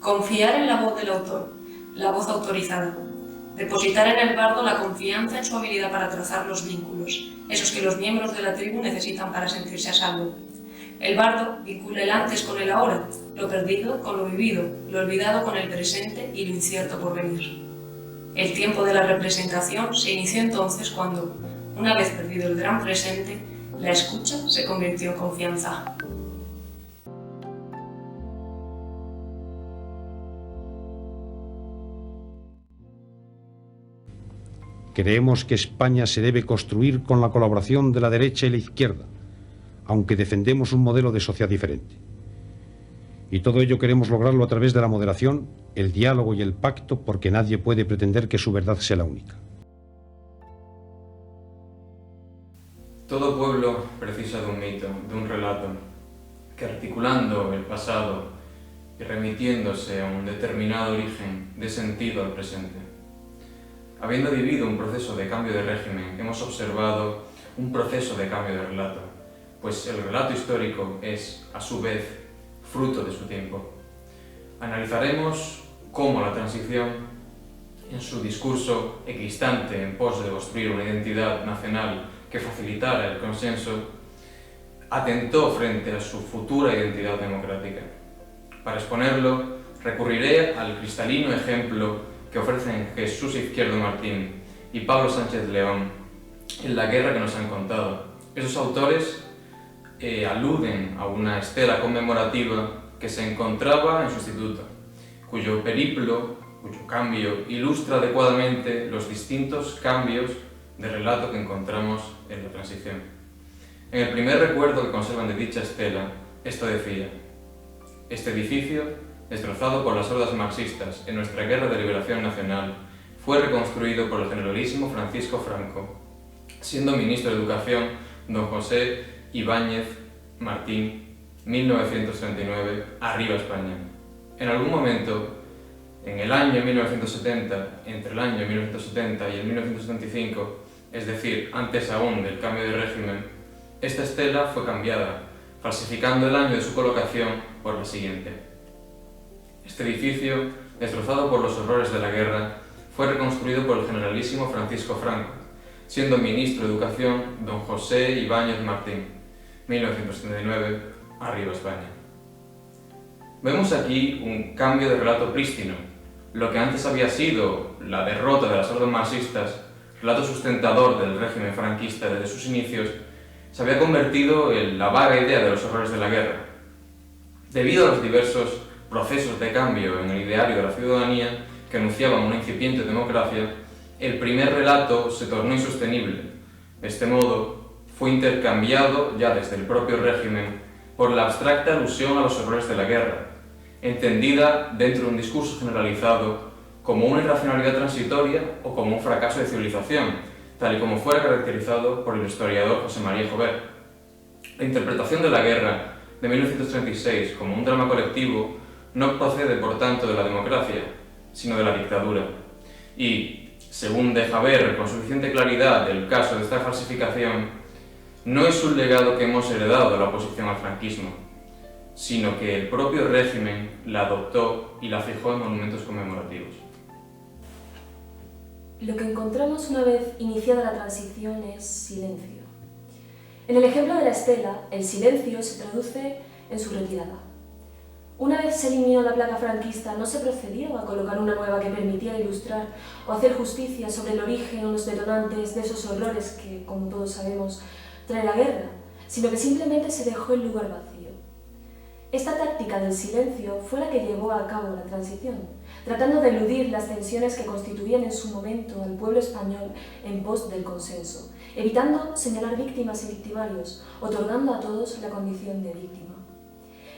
Confiar en la voz del autor, la voz autorizada. Depositar en el bardo la confianza en su habilidad para trazar los vínculos, esos que los miembros de la tribu necesitan para sentirse a salvo. El bardo vincula el antes con el ahora, lo perdido con lo vivido, lo olvidado con el presente y lo incierto por venir. El tiempo de la representación se inició entonces cuando, una vez perdido el gran presente, la escucha se convirtió en confianza. Creemos que España se debe construir con la colaboración de la derecha y la izquierda, aunque defendemos un modelo de sociedad diferente. Y todo ello queremos lograrlo a través de la moderación, el diálogo y el pacto, porque nadie puede pretender que su verdad sea la única. Todo pueblo precisa de un mito, de un relato, que articulando el pasado y remitiéndose a un determinado origen dé sentido al presente. Habiendo vivido un proceso de cambio de régimen, hemos observado un proceso de cambio de relato, pues el relato histórico es, a su vez, fruto de su tiempo. Analizaremos cómo la transición, en su discurso equidistante en pos de construir una identidad nacional que facilitara el consenso, atentó frente a su futura identidad democrática. Para exponerlo, recurriré al cristalino ejemplo que ofrecen Jesús Izquierdo Martín y Pablo Sánchez León en la guerra que nos han contado. Esos autores aluden a una estela conmemorativa que se encontraba en su instituto, cuyo periplo, cuyo cambio, ilustra adecuadamente los distintos cambios de relato que encontramos en la transición. En el primer recuerdo que conservan de dicha estela, esto decía: este edificio, destrozado por las hordas marxistas en nuestra guerra de liberación nacional, fue reconstruido por el generalísimo Francisco Franco, siendo ministro de Educación don José Ibáñez Martín, 1939, arriba España. En algún momento, en el año 1970, entre el año 1970 y el 1975, es decir, antes aún del cambio de régimen, esta estela fue cambiada, falsificando el año de su colocación por la siguiente. Este edificio, destrozado por los horrores de la guerra, fue reconstruido por el generalísimo Francisco Franco, siendo ministro de Educación don José Ibáñez Martín, 1979, arriba España. Vemos aquí un cambio de relato prístino. Lo que antes había sido la derrota de las hordas marxistas, relato sustentador del régimen franquista desde sus inicios, se había convertido en la vaga idea de los horrores de la guerra. Debido a los diversos procesos de cambio en el ideario de la ciudadanía que anunciaban una incipiente democracia, el primer relato se tornó insostenible. De este modo, fue intercambiado ya desde el propio régimen por la abstracta alusión a los horrores de la guerra, entendida dentro de un discurso generalizado como una irracionalidad transitoria o como un fracaso de civilización, tal y como fuera caracterizado por el historiador José María Jover. La interpretación de la guerra de 1936 como un drama colectivo no procede, por tanto, de la democracia, sino de la dictadura. Y, según deja ver con suficiente claridad el caso de esta falsificación, no es un legado que hemos heredado de la oposición al franquismo, sino que el propio régimen la adoptó y la fijó en monumentos conmemorativos. Lo que encontramos una vez iniciada la transición es silencio. En el ejemplo de la estela, el silencio se traduce en su retirada. Una vez se eliminó la placa franquista, no se procedió a colocar una nueva que permitiera ilustrar o hacer justicia sobre el origen o los detonantes de esos horrores que, como todos sabemos, trae la guerra, sino que simplemente se dejó el lugar vacío. Esta táctica del silencio fue la que llevó a cabo la transición, tratando de eludir las tensiones que constituían en su momento al pueblo español en pos del consenso, evitando señalar víctimas y victimarios, otorgando a todos la condición de víctima.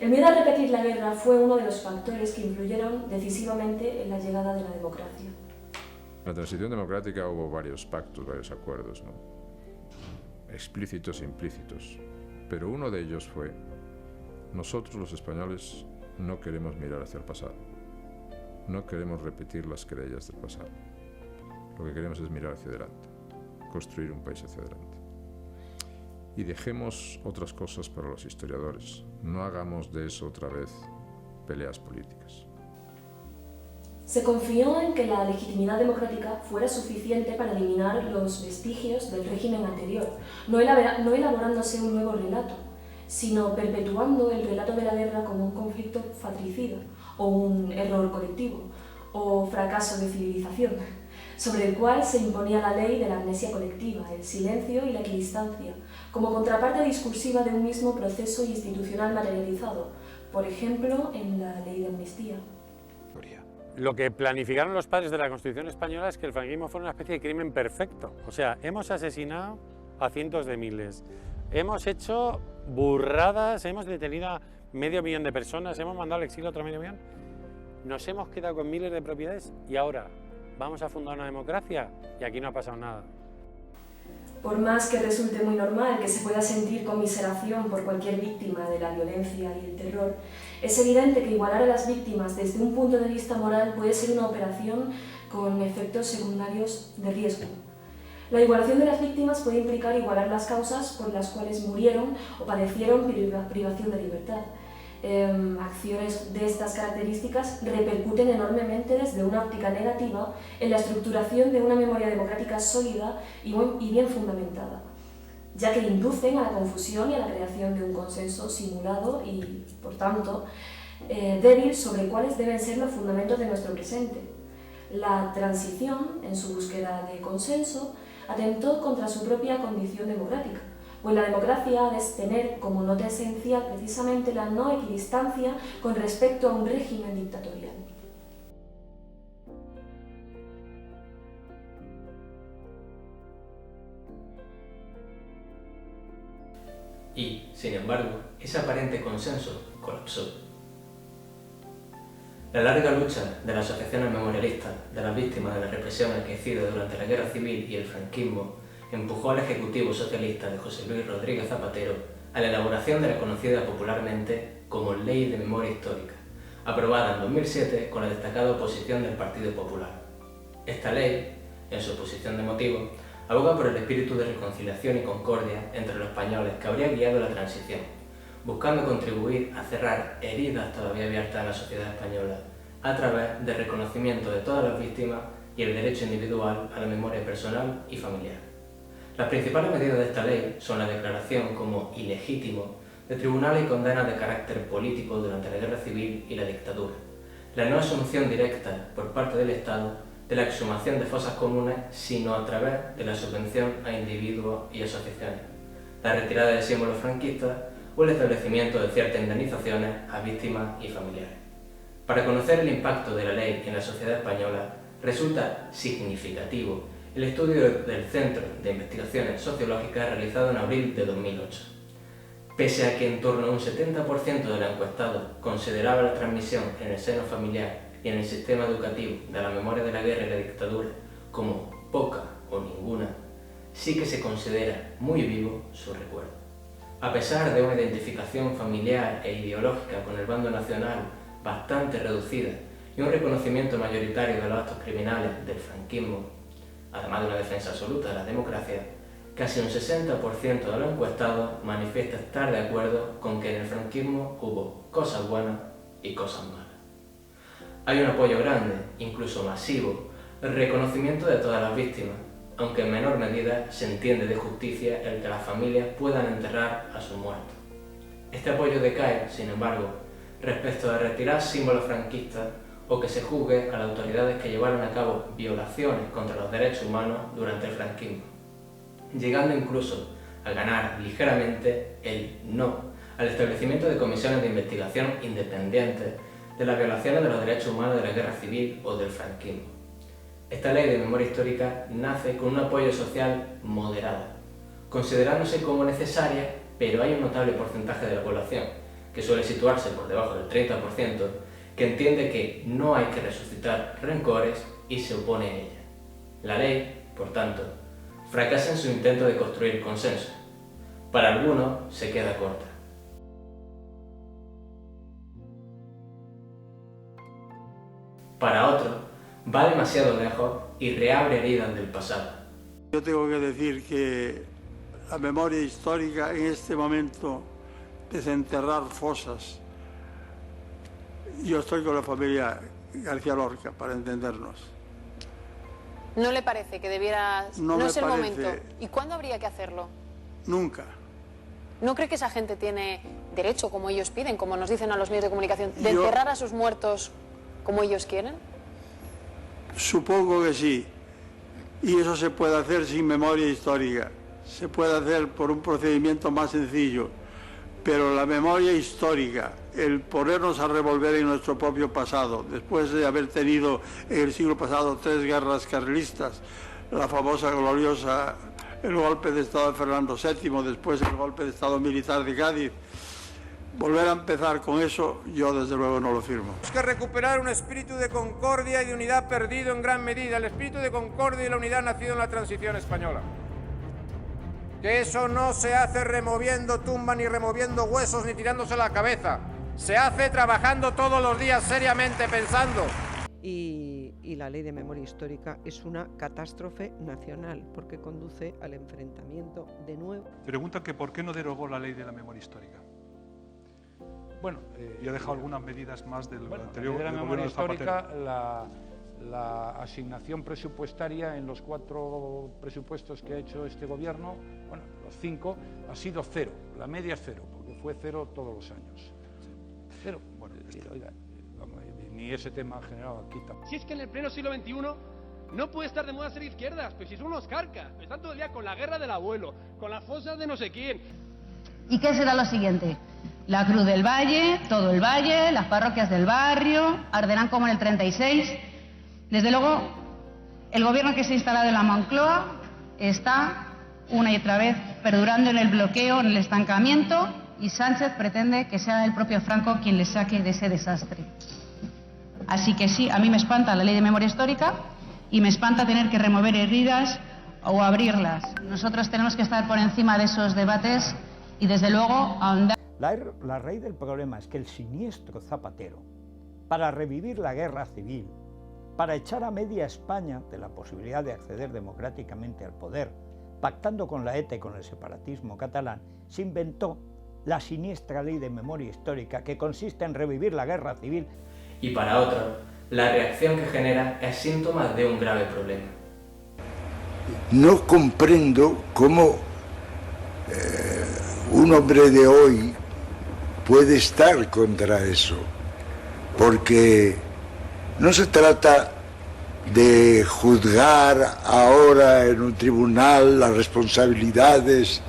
El miedo a repetir la guerra fue uno de los factores que influyeron decisivamente en la llegada de la democracia. En la transición democrática hubo varios pactos, varios acuerdos, ¿no? Explícitos e implícitos, pero uno de ellos fue: nosotros los españoles no queremos mirar hacia el pasado, no queremos repetir las querellas del pasado, lo que queremos es mirar hacia adelante, construir un país hacia adelante. Y dejemos otras cosas para los historiadores, no hagamos de eso otra vez peleas políticas. Se confió en que la legitimidad democrática fuera suficiente para eliminar los vestigios del régimen anterior, no elaborándose un nuevo relato, sino perpetuando el relato de la guerra como un conflicto fratricida, o un error colectivo, o fracaso de civilización, sobre el cual se imponía la ley de la amnesia colectiva, el silencio y la equidistancia, como contraparte discursiva de un mismo proceso institucional materializado, por ejemplo, en la ley de amnistía. Lo que planificaron los padres de la Constitución española es que el franquismo fuera una especie de crimen perfecto. O sea, hemos asesinado a cientos de miles, hemos hecho burradas, hemos detenido a 500.000 de personas, hemos mandado al exilio a otro 500.000, nos hemos quedado con miles de propiedades y ahora vamos a fundar una democracia y aquí no ha pasado nada. Por más que resulte muy normal que se pueda sentir conmiseración por cualquier víctima de la violencia y el terror, es evidente que igualar a las víctimas desde un punto de vista moral puede ser una operación con efectos secundarios de riesgo. La igualación de las víctimas puede implicar igualar las causas por las cuales murieron o padecieron privación de libertad. Acciones de estas características repercuten enormemente desde una óptica negativa en la estructuración de una memoria democrática sólida y bien fundamentada, ya que inducen a la confusión y a la creación de un consenso simulado y, por tanto, débil sobre cuáles deben ser los fundamentos de nuestro presente. La transición, en su búsqueda de consenso, atentó contra su propia condición democrática, pues la democracia ha de tener como nota esencial precisamente la no equidistancia con respecto a un régimen dictatorial. Y, sin embargo, ese aparente consenso colapsó. La larga lucha de las asociaciones memorialistas de las víctimas de la represión acaecida durante la Guerra Civil y el franquismo empujó al Ejecutivo Socialista de José Luis Rodríguez Zapatero a la elaboración de la conocida popularmente como Ley de Memoria Histórica, aprobada en 2007 con la destacada oposición del Partido Popular. Esta ley, en su exposición de motivos, aboga por el espíritu de reconciliación y concordia entre los españoles que habría guiado la transición, buscando contribuir a cerrar heridas todavía abiertas en la sociedad española a través del reconocimiento de todas las víctimas y el derecho individual a la memoria personal y familiar. Las principales medidas de esta ley son la declaración como ilegítimo de tribunales y condenas de carácter político durante la Guerra Civil y la dictadura, la no asunción directa por parte del Estado de la exhumación de fosas comunes, sino a través de la subvención a individuos y asociaciones, la retirada de símbolos franquistas o el establecimiento de ciertas indemnizaciones a víctimas y familiares. Para conocer el impacto de la ley en la sociedad española, resulta significativo el estudio del Centro de Investigaciones Sociológicas realizado en abril de 2008. Pese a que en torno a un 70% de los encuestados consideraba la transmisión en el seno familiar y en el sistema educativo de la memoria de la guerra y la dictadura como poca o ninguna, sí que se considera muy vivo su recuerdo. A pesar de una identificación familiar e ideológica con el bando nacional bastante reducida y un reconocimiento mayoritario de los actos criminales del franquismo, además de una defensa absoluta de la democracia, casi un 60% de los encuestados manifiesta estar de acuerdo con que en el franquismo hubo cosas buenas y cosas malas. Hay un apoyo grande, incluso masivo, al reconocimiento de todas las víctimas, aunque en menor medida se entiende de justicia el que las familias puedan enterrar a sus muertos. Este apoyo decae, sin embargo, respecto de retirar símbolos franquistas o que se juzgue a las autoridades que llevaron a cabo violaciones contra los derechos humanos durante el franquismo, llegando incluso a ganar ligeramente el no al establecimiento de comisiones de investigación independientes de las violaciones de los derechos humanos de la Guerra Civil o del franquismo. Esta ley de memoria histórica nace con un apoyo social moderado, considerándose como necesaria, pero hay un notable porcentaje de la población, que suele situarse por debajo del 30%, que entiende que no hay que resucitar rencores y se opone a ella. La ley, por tanto, fracasa en su intento de construir consenso. Para algunos se queda corta. Para otros, va demasiado lejos y reabre heridas del pasado. Yo tengo que decir que la memoria histórica en este momento, desenterrar fosas, yo estoy con la familia García Lorca, para entendernos. ¿No le parece que debiera... No es el me momento? parece. ¿Y cuándo habría que hacerlo? Nunca. ¿No cree que esa gente tiene derecho, como ellos piden, como nos dicen a los medios de comunicación, de Yo- enterrar a sus muertos como ellos quieren? Supongo que sí. Y eso se puede hacer sin memoria histórica. Se puede hacer por un procedimiento más sencillo. Pero la memoria histórica, el ponernos a revolver en nuestro propio pasado, después de haber tenido en el siglo pasado 3 guerras carlistas, la famosa gloriosa, el golpe de Estado de Fernando VII, después el golpe de Estado militar de Cádiz, volver a empezar con eso, yo desde luego no lo firmo. Tenemos que recuperar un espíritu de concordia y de unidad perdido en gran medida, el espíritu de concordia y la unidad nacido en la transición española. Que eso no se hace removiendo tumbas, ni removiendo huesos, ni tirándose la cabeza. Se hace trabajando todos los días seriamente, pensando. Y la ley de memoria histórica es una catástrofe nacional porque conduce al enfrentamiento de nuevo. Preguntan que por qué no derogó la ley de la memoria histórica. Bueno, y ha dejado algunas medidas más del anterior de la del memoria gobierno de Zapatero. histórica, la asignación presupuestaria en los 4 presupuestos que ha hecho este gobierno, bueno, los 5, ha sido 0. La media es 0, porque fue 0 todos los años. 0. Bueno, oiga, ni ese tema ha generado aquí tampoco. Si es que en el pleno siglo XXI no puede estar de moda ser izquierdas, pues si son unos carcas, pues están todo el día con la guerra del abuelo, con las fosas de no sé quién. ¿Y qué será lo siguiente? La Cruz del Valle, todo el valle, las parroquias del barrio, arderán como en el 36. Desde luego, el gobierno que se ha instalado en la Moncloa está una y otra vez perdurando en el bloqueo, en el estancamiento, y Sánchez pretende que sea el propio Franco quien le saque de ese desastre. Así que sí, a mí me espanta la ley de memoria histórica y me espanta tener que remover heridas o abrirlas. Nosotros tenemos que estar por encima de esos debates y desde luego ahondar. La raíz del problema es que el siniestro Zapatero, para revivir la guerra civil, para echar a media España de la posibilidad de acceder democráticamente al poder, pactando con la ETA y con el separatismo catalán, se inventó la siniestra ley de memoria histórica que consiste en revivir la guerra civil. Y para otro, la reacción que genera es síntoma de un grave problema. No comprendo cómo un hombre de hoy puede estar contra eso, porque no se trata de juzgar ahora en un tribunal las responsabilidades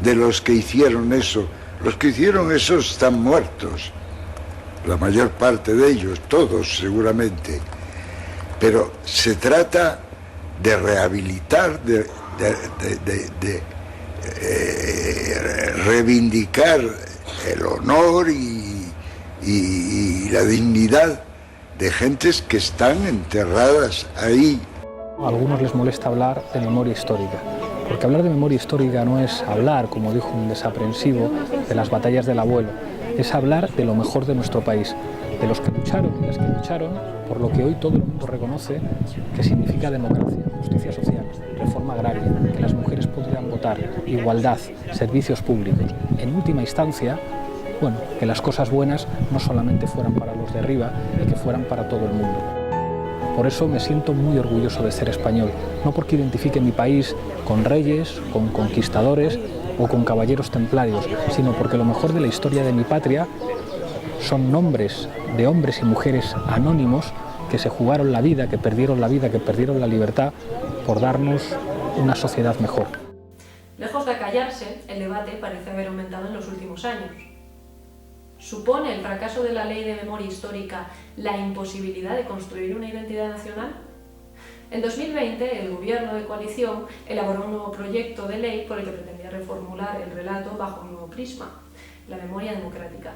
de los que hicieron eso. Los que hicieron eso están muertos, la mayor parte de ellos, todos seguramente, pero se trata de rehabilitar, de reivindicar el honor y la dignidad de gentes que están enterradas ahí. A algunos les molesta hablar de memoria histórica, porque hablar de memoria histórica no es hablar, como dijo un desaprensivo, de las batallas del abuelo, es hablar de lo mejor de nuestro país, de los que lucharon y las que lucharon por lo que hoy todo el mundo reconoce que significa democracia, justicia social, reforma agraria, que las mujeres podrían votar, igualdad, servicios públicos. En última instancia, bueno, que las cosas buenas no solamente fueran para los de arriba, y que fueran para todo el mundo. Por eso me siento muy orgulloso de ser español, no porque identifique mi país con reyes, con conquistadores o con caballeros templarios, sino porque lo mejor de la historia de mi patria son nombres de hombres y mujeres anónimos que se jugaron la vida, que perdieron la libertad por darnos una sociedad mejor. Lejos de acallarse, el debate parece haber aumentado en los últimos años. ¿Supone el fracaso de la ley de memoria histórica la imposibilidad de construir una identidad nacional? En 2020, el gobierno de coalición elaboró un nuevo proyecto de ley por el que pretendía reformular el relato bajo un nuevo prisma, la memoria democrática.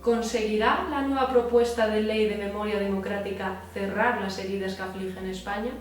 ¿Conseguirá la nueva propuesta de ley de memoria democrática cerrar las heridas que afligen a España?